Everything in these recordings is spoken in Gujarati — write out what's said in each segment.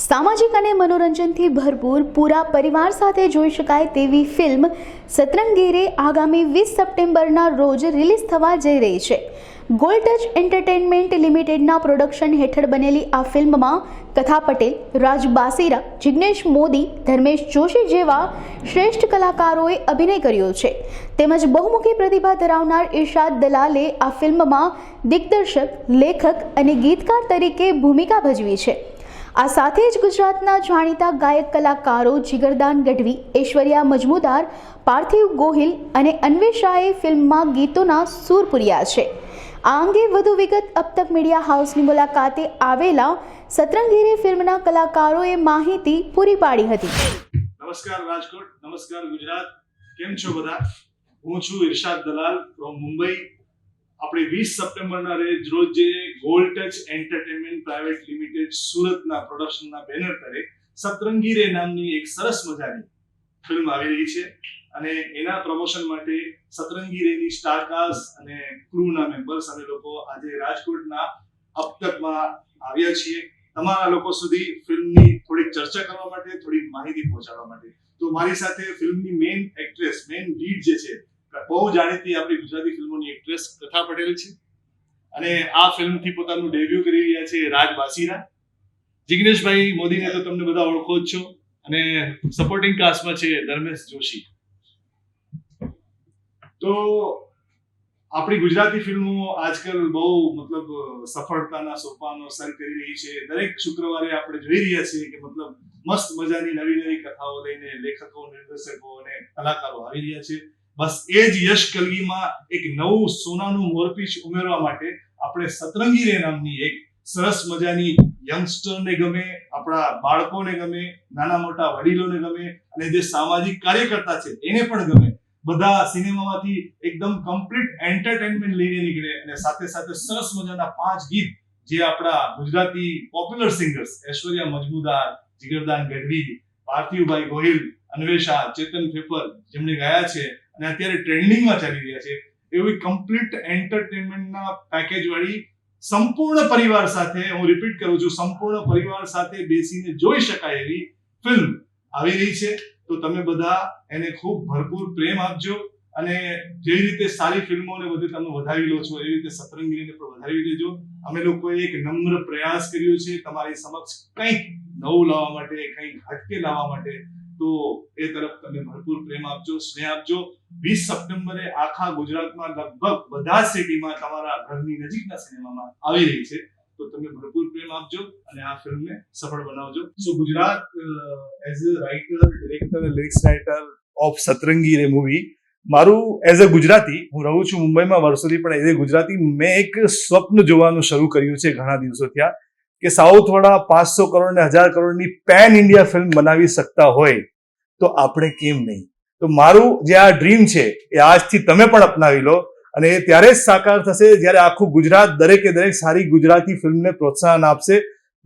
સામાજિક અને મનોરંજનથી ભરપૂર પૂરા પરિવાર સાથે જોઈ શકાય તેવી ફિલ્મ સતરંગીરે આગામી 20 સપ્ટેમ્બરના રોજ રિલીઝ થવા જઈ રહી છે. ગોલ્ડ ટચ એન્ટરટેનમેન્ટ લિમિટેડના પ્રોડક્શન હેઠળ બનેલી આ ફિલ્મમાં કથા પટેલ, રાજ બાસીરા, જિગ્નેશ મોદી, ધર્મેશ જોશી જેવા શ્રેષ્ઠ કલાકારોએ અભિનય કર્યો છે. તેમજ બહુમુખી પ્રતિભા ધરાવનાર ઇરશાદ દલાલે આ ફિલ્મમાં દિગ્દર્શક, લેખક અને ગીતકાર તરીકે ભૂમિકા ભજવી છે. આ સાથે જ ગુજરાતના જાણીતા ગાયક કલાકારો જીગરદાન ગઢવી, ઐશ્વર્યા મજમુદાર, પાર્થિવ ગોહિલ અને અન્વેષાએ ફિલ્મમાં ગીતોના સૂર પૂર્યા છે. આ અંગે વધુ વિગત અબ તક મીડિયા હાઉસની મુલાકાતે આવેલા સતરંગીરે ફિલ્મના કલાકારોએ માહિતી પૂરી પાડી હતી. નમસ્કાર રાજકોટ, નમસ્કાર ગુજરાત, કેમ છો બધા? હું છું ઇરશાદ દલાલ ફ્રોમ મુંબઈ. આપણે 20 સપ્ટેમ્બરના રોજ જે gold touch entertainment private limited સુરતના પ્રોડક્શનના બેનર તળે સતરંગીરે નામની એક સરસ મજાની ફિલ્મ આવી રહી છે અને એના પ્રમોશન માટે સતરંગીરેની સ્ટારકાસ્ટ અને ક્રૂના મેમ્બર્સ અમે લોકો આજે રાજકોટના અબ તકમાં આવ્યા છીએ તમારા લોકો સુધી ફિલ્મની થોડીક ચર્ચા કરવા માટે, થોડીક માહિતી પહોંચાડવા માટે. તો મારી સાથે ફિલ્મની મેઇન એક્ટ્રેસ, મેઇન લીડ જે છે, બહુ જાણીતી આપણી ગુજરાતી ફિલ્મોની એક્ટ્રેસ કથા પટેલ છે અને આ ફિલ્મથી પોતાનું ડેબ્યુ કરી રહ્યા છે રાજ બાસીરા. જિગ્નેશભાઈ મોદીને તો તમને બધા ઓળખો જ છો અને સપોર્ટિંગ કાસ્ટમાં છે ધર્મેશ જોશી. તો આપણી ગુજરાતી ફિલ્મો આજકાલ બહુ સફળતાના સોપાનો સર કરી રહી છે. દરેક શુક્રવારે આપણે જોઈ રહ્યા છીએ કે મસ્ત મજાની નવી નવી કથાઓ લઈને લેખકો, નિર્દેશકો અને કલાકારો આવી રહ્યા છે. બસ એ જ યશ કલગીમાં એક નવું સોનાનું મોરપીંછ ઉમેરવા માટે આપણે સતરંગીરે નામની એક સરસ મજાની યંગસ્ટરને ગમે, આપણા બાળકોને ગમે, નાના મોટા વડીલોને ગમે અને જે સામાજિક કાર્યકર્તા છે એને પણ ગમે, બધા સિનેમામાંથી એકદમ કમ્પ્લીટ એન્ટરટેનમેન્ટ લઈને નીકળે અને સાથે સાથે સરસ મજાના 5 ગીત જે આપણા ગુજરાતી પોપ્યુલર સિંગર્સ ઐશ્વર્યા મજમુદાર, જીગરદાન ગઢવી, પાર્થિવભાઈ ગોહિલ, અન્વેષા, ચેતન ફેફર જેમણે ગાયા છે અને અત્યારે ટ્રેન્ડિંગમાં ચાલી રહ્યા છે, એવી કમ્પ્લીટ એન્ટરટેનમેન્ટના પેકેજ વાળી સંપૂર્ણ પરિવાર સાથે, હું રિપીટ કરું છું, સંપૂર્ણ પરિવાર સાથે બેસીને જોઈ શકાય એવી ફિલ્મ આવી રહી છે. તો તમે બધા એને ખૂબ ભરપૂર પ્રેમ આપજો અને જેવી રીતે સારી ફિલ્મોને બધે તમે વધાવી લો છો એવી રીતે સતરંગીને પણ વધાવી લેજો. અમે લોકોએ એક નમ્ર પ્રયાસ કર્યો છે તમારી સમક્ષ કંઈક નવું લાવવા માટે, કંઈક હટકે લાવવા માટે. તો એ તરફ તમે ભરપૂર પ્રેમ આપજો, સ્નેહ આપજો. 20 સપ્ટેમ્બરે આખા ગુજરાતમાં લગભગ બધા સિટીમાં તમારા ઘરની નજીકના સિનેમામાં આવી રહી છે. તો તમે ભરપૂર પ્રેમ આપજો અને આ ફિલ્મને સફળ બનાવજો. So Gujarat as a writer, director અને lyrics writer of Satrangi Re movie, મારું એઝ અ ગુજરાતી, હું રહું છું મુંબઈમાં વર્ષોથી, પણ એઝ અ ગુજરાતી મેં એક સ્વપ્ન જોવાનું શરૂ કર્યું છે ઘણા દિવસો થયા કે સાઉથ વાળા 500 કરોડ ને 1000 કરોડની પેન ઇન્ડિયા ફિલ્મ બનાવી શકતા હોય તો આપણે કેમ નહીં. તો મારું જે આ ડ્રીમ છે એ આજથી તમે પણ અપનાવી લો અને એ ત્યારે જ સાકાર થશે જ્યારે આખું ગુજરાત દરેકે દરેક સારી ગુજરાતી ફિલ્મને પ્રોત્સાહન આપશે.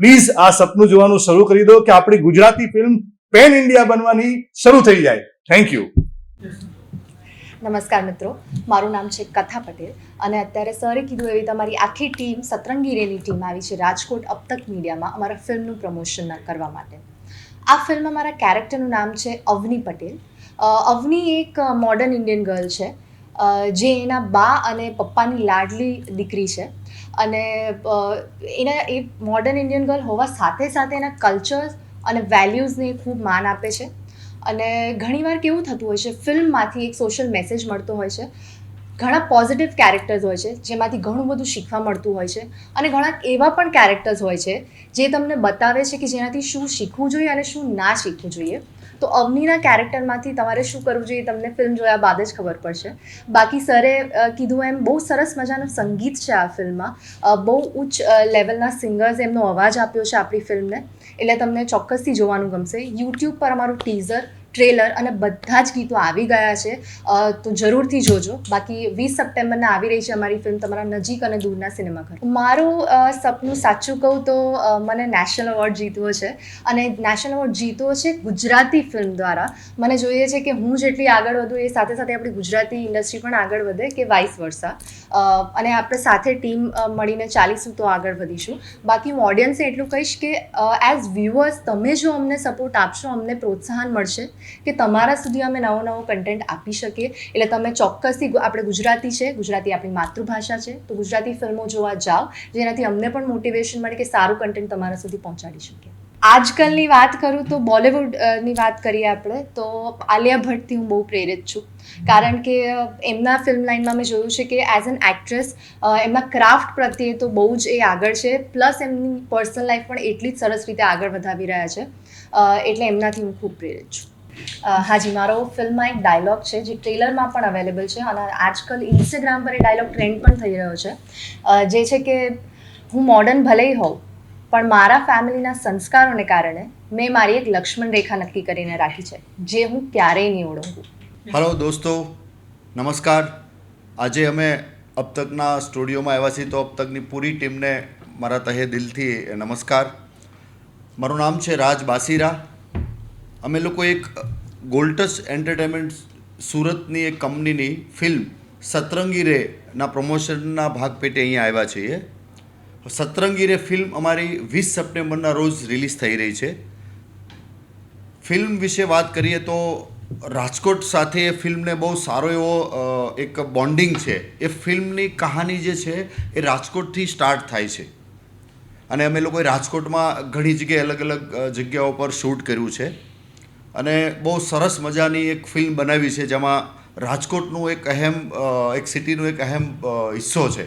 પ્લીઝ આ સપનું જોવાનું શરૂ કરી દો કે આપણી ગુજરાતી ફિલ્મ પેન ઇન્ડિયા બનવાની શરૂ થઈ જાય. Thank you. નમસ્કાર મિત્રો, મારું નામ છે કથા પટેલ અને અત્યારે સરે કીધું એવી તમારી આખી ટીમ સતરંગીરેની ટીમ આવી છે રાજકોટ અબ તક મીડિયામાં અમારા ફિલ્મનું પ્રમોશન કરવા માટે. આ ફિલ્મમાં મારા કેરેક્ટરનું નામ છે અવની પટેલ. અવની એક મોડર્ન ઇન્ડિયન ગર્લ છે જે એના બા અને પપ્પાની લાડલી દીકરી છે અને એના એ મોડર્ન ઇન્ડિયન ગર્લ હોવા સાથે સાથે એના કલ્ચર્સ અને વેલ્યુઝને ખૂબ માન આપે છે. અને ઘણીવાર કેવું થતું હોય છે, ફિલ્મમાંથી એક સોશિયલ મેસેજ મળતો હોય છે, ઘણા પોઝિટિવ કેરેક્ટર્સ હોય છે જેમાંથી ઘણું બધું શીખવા મળતું હોય છે અને ઘણા એવા પણ કેરેક્ટર્સ હોય છે જે તમને બતાવે છે કે જેનાથી શું શીખવું જોઈએ અને શું ના શીખવું જોઈએ. તો અવનીના કેરેક્ટરમાંથી તમારે શું કરવું જોઈએ તમને ફિલ્મ જોયા બાદ જ ખબર પડશે. બાકી સરે કીધું એમ બહુ સરસ મજાનું સંગીત છે આ ફિલ્મમાં, બહુ ઉચ્ચ લેવલના સિંગર્સ એમનો અવાજ આપ્યો છે આપણી ફિલ્મને, એટલે તમને ચોક્કસથી જોવાનું ગમશે. યુટ્યુબ પર અમારું ટીઝર ટ્રેલર અને બધા જ ગીતો આવી ગયા છે, તો જરૂરથી જોજો. બાકી 20 સપ્ટેમ્બરના આવી રહી છે અમારી ફિલ્મ તમારા નજીક અને દૂરના સિનેમાઘર. મારું સપનું સાચું કહું તો મને નેશનલ એવોર્ડ જીતવો છે, અને નેશનલ એવોર્ડ જીતવો છે ગુજરાતી ફિલ્મ દ્વારા. મને જોઈએ છે કે હું જેટલી આગળ વધું એ સાથે સાથે આપણી ગુજરાતી ઇન્ડસ્ટ્રી પણ આગળ વધે, કે વાઇસ વર્સા, અને આપણે સાથે ટીમ મળીને ચાલીશું તો આગળ વધીશું. બાકી હું ઓડિયન્સને એટલું કહીશ કે એઝ વ્યુઅર્સ તમે જો અમને સપોર્ટ આપશો, અમને પ્રોત્સાહન મળશે કે તમારા સુધી અમે નવો કન્ટેન્ટ આપી શકીએ. એટલે તમે ચોક્કસથી, આપણે ગુજરાતી છે, ગુજરાતી આપણી માતૃભાષા છે, તો ગુજરાતી ફિલ્મો જોવા જાઓ, જેનાથી અમને પણ મોટિવેશન મળે કે સારું કન્ટેન્ટ તમારા સુધી પહોંચાડી શકીએ. આજકાલની વાત કરું તો બોલિવૂડની વાત કરીએ આપણે, તો આલિયા ભટ્ટથી હું બહુ પ્રેરિત છું. કારણ કે એમના ફિલ્મ લાઇનમાં મેં જોયું છે કે એઝ એન એક્ટ્રેસ એમના ક્રાફ્ટ પ્રત્યે તો બહુ જ એ આગળ છે, પ્લસ એમની પર્સનલ લાઈફ પણ એટલી જ સરસ રીતે આગળ વધાવી રહ્યા છે. એટલે એમનાથી હું ખૂબ પ્રેરિત છું. હાજી, મારો ફિલ્મમાં એક ડાયલોગ છે જે ટ્રેલરમાં પણ અવેલેબલ છે, અને આજકાલ ઇન્સ્ટાગ્રામ પર એ ડાયલોગ ટ્રેન્ડ પણ થઈ રહ્યો છે, જે છે કે હું મોડર્ન ભલેય હોઉં, પણ મારા ફેમિલીના સંસ્કારોને કારણે મેં મારી એક લક્ષ્મણ રેખા નક્કી કરીને રાખી છે, જે હું ક્યારેય નહીં ઓળંગું. હેલો દોસ્તો, નમસ્કાર. આજે અમે અબ તકના સ્ટુડિયોમાં આવ્યા છીએ, તો અબ તકની પૂરી ટીમને મારા તહે દિલથી નમસ્કાર. મારું નામ છે રાજ બાસીરા. અમે લોકો એક ગોલ્ટસ એન્ટરટેનમેન્ટ સુરતની એક કંપનીની ફિલ્મ સતરંગી રેના પ્રમોશનના ભાગ પેટે અહીંયા આવ્યા છીએ. સતરંગી રે ફિલ્મ અમારી 20 સપ્ટેમ્બરના રોજ રિલીઝ થઈ રહી છે. ફિલ્મ વિશે વાત કરીએ તો રાજકોટ સાથે એ ફિલ્મને બહુ સારો એવો એક બોન્ડિંગ છે. એ ફિલ્મની કહાની જે છે એ રાજકોટથી સ્ટાર્ટ થાય છે, અને અમે લોકોએ રાજકોટમાં ઘણી જગ્યાએ અલગ અલગ જગ્યાઓ પર શૂટ કર્યું છે, અને બહુ સરસ મજાની એક ફિલ્મ બનાવી છે, જેમાં રાજકોટનું એક સિટીનું એક અહેમ હિસ્સો છે.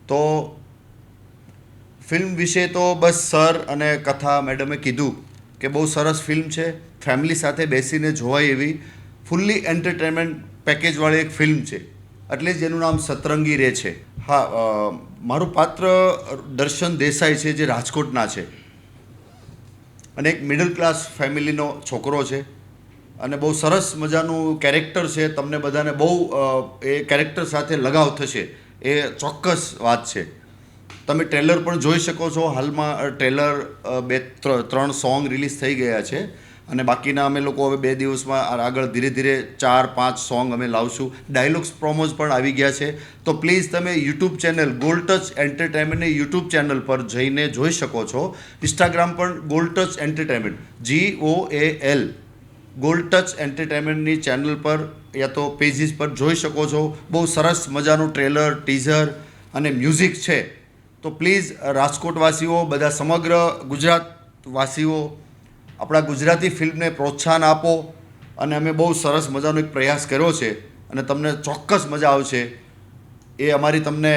તો ફિલ્મ વિશે તો બસ સર અને કથા મેડમે કીધું કે બહુ સરસ ફિલ્મ છે, ફેમિલી સાથે બેસીને જોવાય એવી ફૂલ્લી એન્ટરટેનમેન્ટ પેકેજવાળી એક ફિલ્મ છે, એટલે જ એનું નામ સતરંગી રે છે. હા, મારું પાત્ર દર્શન દેસાઈ છે, જે રાજકોટના છે, અને એક મિડલ ક્લાસ ફેમિલીનો છોકરો છે, અને બહુ સરસ મજાનું કેરેક્ટર છે. તમને બધાને બહુ એ કેરેક્ટર સાથે લગાવ થશે, એ ચોક્કસ વાત છે. તમે ટ્રેલર પણ જોઈ શકો છો. હાલમાં ટ્રેલર 2-3 સોંગ રિલીઝ થઈ ગયા છે, અને બાકીના અમે લોકો હવે 2 દિવસમાં આગળ ધીરે ધીરે 4-5 સોંગ અમે લાવશું. ડાયલોગ્સ પ્રોમોઝ પણ આવી ગયા છે. તો પ્લીઝ તમે યુટ્યુબ ચેનલ ગોલ્ટચ એન્ટરટેનમેન્ટની યુટ્યુબ ચેનલ પર જઈને જોઈ શકો છો. ઇન્સ્ટાગ્રામ પણ ગોલ્ટચ એન્ટરટેનમેન્ટ GOAL ગોલ્ટચ એન્ટરટેનમેન્ટની ચેનલ પર યા તો પેજીસ પર જોઈ શકો છો. બહુ સરસ મજાનું ટ્રેલર, ટીઝર અને મ્યુઝિક છે. તો પ્લીઝ રાજકોટવાસીઓ, બધા સમગ્ર ગુજરાતવાસીઓ આપણા ગુજરાતી ફિલ્મને પ્રોત્સાહન આપો, અને અમે બહુ સરસ મજાનો એક પ્રયાસ કર્યો છે, અને તમને ચોક્કસ મજા આવશે, એ અમારી તમને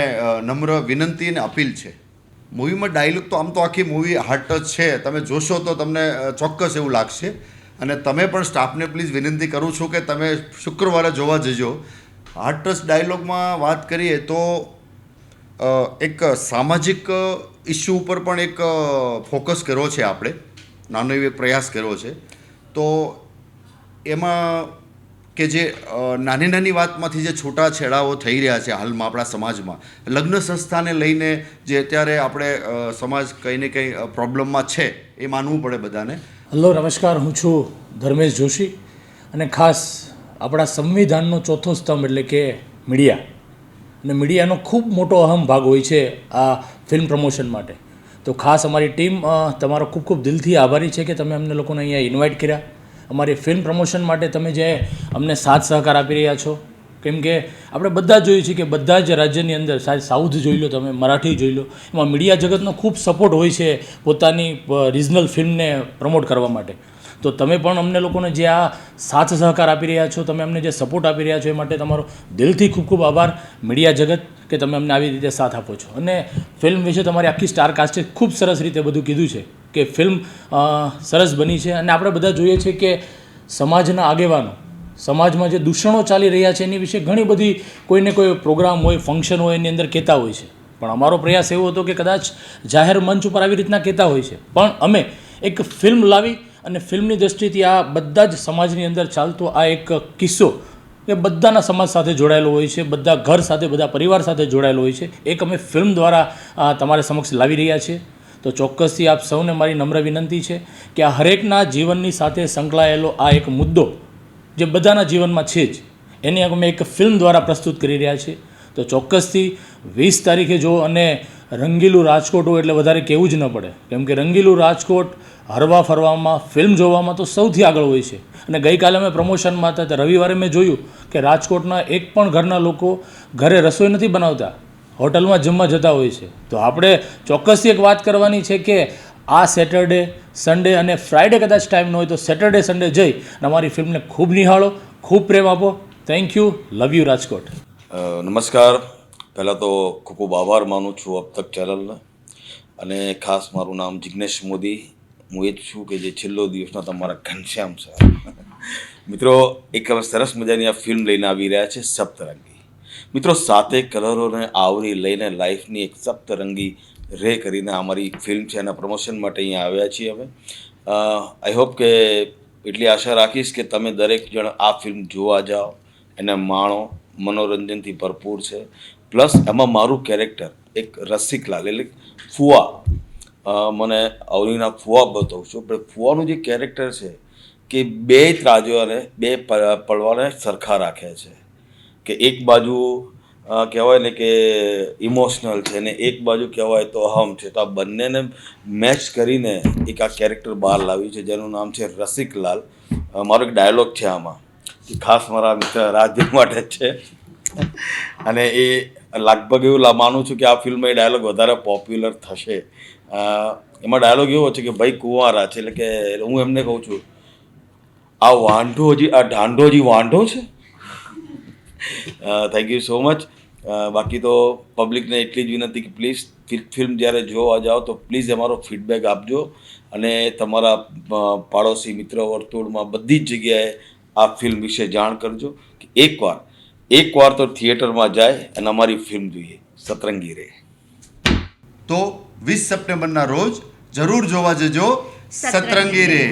નમ્ર વિનંતી અને અપીલ છે. મૂવીમાં ડાયલોગ તો આમ તો આખી મૂવી હાર્ટ ટચ છે, તમે જોશો તો તમને ચોક્કસ એવું લાગશે. અને તમે પણ સ્ટાફને પ્લીઝ વિનંતી કરું છું કે તમે શુક્રવારે જોવા જજો. હાર્ટ ટચ ડાયલોગમાં વાત કરીએ તો એક સામાજિક ઇસ્યુ ઉપર પણ એક ફોકસ કર્યો છે, આપણે નાનો એવો પ્રયાસ કર્યો છે. તો એમાં કે જે નાની નાની વાતમાંથી જે છૂટાછેડાઓ થઈ રહ્યા છે હાલમાં આપણા સમાજમાં, લગ્ન સંસ્થાને લઈને જે અત્યારે આપણે સમાજ કંઈ ને કંઈ પ્રોબ્લેમમાં છે, એ માનવું પડે બધાને. હેલો, નમસ્કાર. હું છું ધર્મેશ જોશી, અને ખાસ આપણા સંવિધાનનો ચોથો સ્તંભ એટલે કે મીડિયા, અને મીડિયાનો ખૂબ મોટો અહમ ભાગ હોય છે આ ફિલ્મ પ્રમોશન માટે. તો ખાસ અમારી ટીમ તમારો ખૂબ ખૂબ દિલથી આભારી છે કે તમે અમને લોકોને અહીંયા ઇન્વાઇટ કર્યા. અમારી ફિલ્મ પ્રમોશન માટે તમે જે અમને સાથ સહકાર આપી રહ્યા છો, કેમ કે આપણે બધા જ જોયું છે કે બધા જ રાજ્યની અંદર, સાઉથ જોઈ લો, તમે મરાઠી જોઈ લો, એમાં મીડિયા જગતનો ખૂબ સપોર્ટ હોય છે પોતાની રિજનલ ફિલ્મને પ્રમોટ કરવા માટે. તો તમે પણ અમને લોકોને જે આ સાથ સહકાર આપી રહ્યા છો, તમે અમને જે સપોર્ટ આપી રહ્યા છો, એ માટે તમારો દિલથી ખૂબ ખૂબ આભાર મીડિયા જગત, કે તમે અમને આવી રીતે સાથ આપો છો. અને ફિલ્મ વિશે તમારી આખી સ્ટાર કાસ્ટે ખૂબ સરસ રીતે બધું કીધું છે કે ફિલ્મ સરસ બની છે. અને આપણે બધા જોઈએ છીએ કે સમાજના આગેવાનો, સમાજમાં જે દૂષણો ચાલી રહ્યા છે એની વિશે ઘણી બધી કોઈને કોઈ પ્રોગ્રામ હોય, ફંક્શન હોય, એની અંદર કહેતા હોય છે. પણ અમારો પ્રયાસ એવો હતો કે કદાચ જાહેર મંચ ઉપર આવી રીતના કહેતા હોય છે, પણ અમે એક ફિલ્મ લાવી અને ફિલ્મની દૃષ્ટિથી આ બધા જ સમાજની અંદર ચાલતો આ એક કિસ્સો એ બધાના સમાજ સાથે જોડાયેલો હોય છે, બધા ઘર સાથે, બધા પરિવાર સાથે જોડાયેલો હોય છે. એક અમે ફિલ્મ દ્વારા તમારા સમક્ષ લાવી રહ્યા છીએ. તો ચોક્કસથી આપ સૌને મારી નમ્ર વિનંતી છે કે આ હરેકના જીવનની સાથે સંકળાયેલો આ એક મુદ્દો જે બધાના જીવનમાં છે જ, એની અમે એક ફિલ્મ દ્વારા પ્રસ્તુત કરી રહ્યા છીએ. તો ચોક્કસથી 20 તારીખે જો અને રંગીલું રાજકોટ હોય એટલે વધારે કહેવું જ ન પડે, કેમ કે રંગીલું રાજકોટ હરવા ફરવામાં, ફિલ્મ જોવામાં તો સૌથી આગળ હોય છે. અને ગઈકાલે અમે પ્રમોશનમાં હતા તો રવિવારે મેં જોયું કે રાજકોટના એક પણ ઘરના લોકો ઘરે રસોઈ નથી બનાવતા, હોટલમાં જમવા જતા હોય છે. તો આપણે ચોક્કસથી એક વાત કરવાની છે કે આ સેટરડે, સન્ડે અને ફ્રાઈડે કદાચ ટાઈમ ન હોય તો સેટરડે, સન્ડે જઈ અને અમારી ફિલ્મને ખૂબ નિહાળો, ખૂબ પ્રેમ આપો. Thank you, love you Rajkot. નમસ્કાર. પહેલાં તો ખૂબ ખૂબ આભાર માનું છું અબ તક ચેનલને, અને ખાસ મારું નામ જિગ્નેશ મોદી. હું એ જ છું કે જે છેલ્લો દિવસના તમારા ઘનશ્યામ સર. મિત્રો, એક સરસ મજાની આ ફિલ્મ લઈને આવી રહ્યા છે સપ્તરંગી. મિત્રો, 7 કલરોને આવરી લઈને લાઈફની એક સપ્તરંગી રે કરીને અમારી ફિલ્મ છે, એના પ્રમોશન માટે અહીંયા આવ્યા છીએ અમે. આઈ હોપ કે એટલી આશા રાખીશ કે તમે દરેક જણ આ ફિલ્મ જોવા જાઓ, એને માણો. મનોરંજનથી ભરપૂર છે. પ્લસ એમાં મારું કેરેક્ટર એક રસિકલાલ એટલે ફુવા, મને અવનીના ફુવા બતાવું છું. પણ ફુવાનું જે કેરેક્ટર છે કે 2 ત્રાજવાને 2 પડવાને સરખા રાખે છે. કે એક બાજુ કહેવાય ને કે ઇમોશનલ છે ને એક બાજુ કહેવાય તો અહમ છે. તો આ બંનેને મેચ કરીને એક આ કેરેક્ટર બહાર લાવ્યું છે જેનું નામ છે રસિકલાલ. મારો એક ડાયલોગ છે આમાં, કે ખાસ મારા મિત્ર રાજદીપ માટે જ છે. અને એ લગભગ એવું માનું છું કે આ ફિલ્મમાં એ ડાયલોગ વધારે પોપ્યુલર થશે. એમાં ડાયલોગ એવો છે કે ભાઈ કુંવારા છે, એટલે કે હું એમને કહું છું આ વાંઢો હજી, આ ઢાંઢો હજી વાંઢો છે. Thank you so much. બાકી તો પબ્લિકને એટલી જ વિનંતી કે પ્લીઝ ફિલ્મ જ્યારે જોવા જાઓ તો પ્લીઝ અમારો ફીડબેક આપજો, અને તમારા પાડોશી મિત્ર વર્તુળમાં બધી જ જગ્યાએ આ ફિલ્મ વિશે જાણ કરજો કે એકવાર તો થિયેટરમાં જાય અને અમારી ફિલ્મ જોઈએ સતરંગી રે. તો 20 સપ્ટેમ્બરના રોજ જરૂર જોવા જજો સતરંગી રે.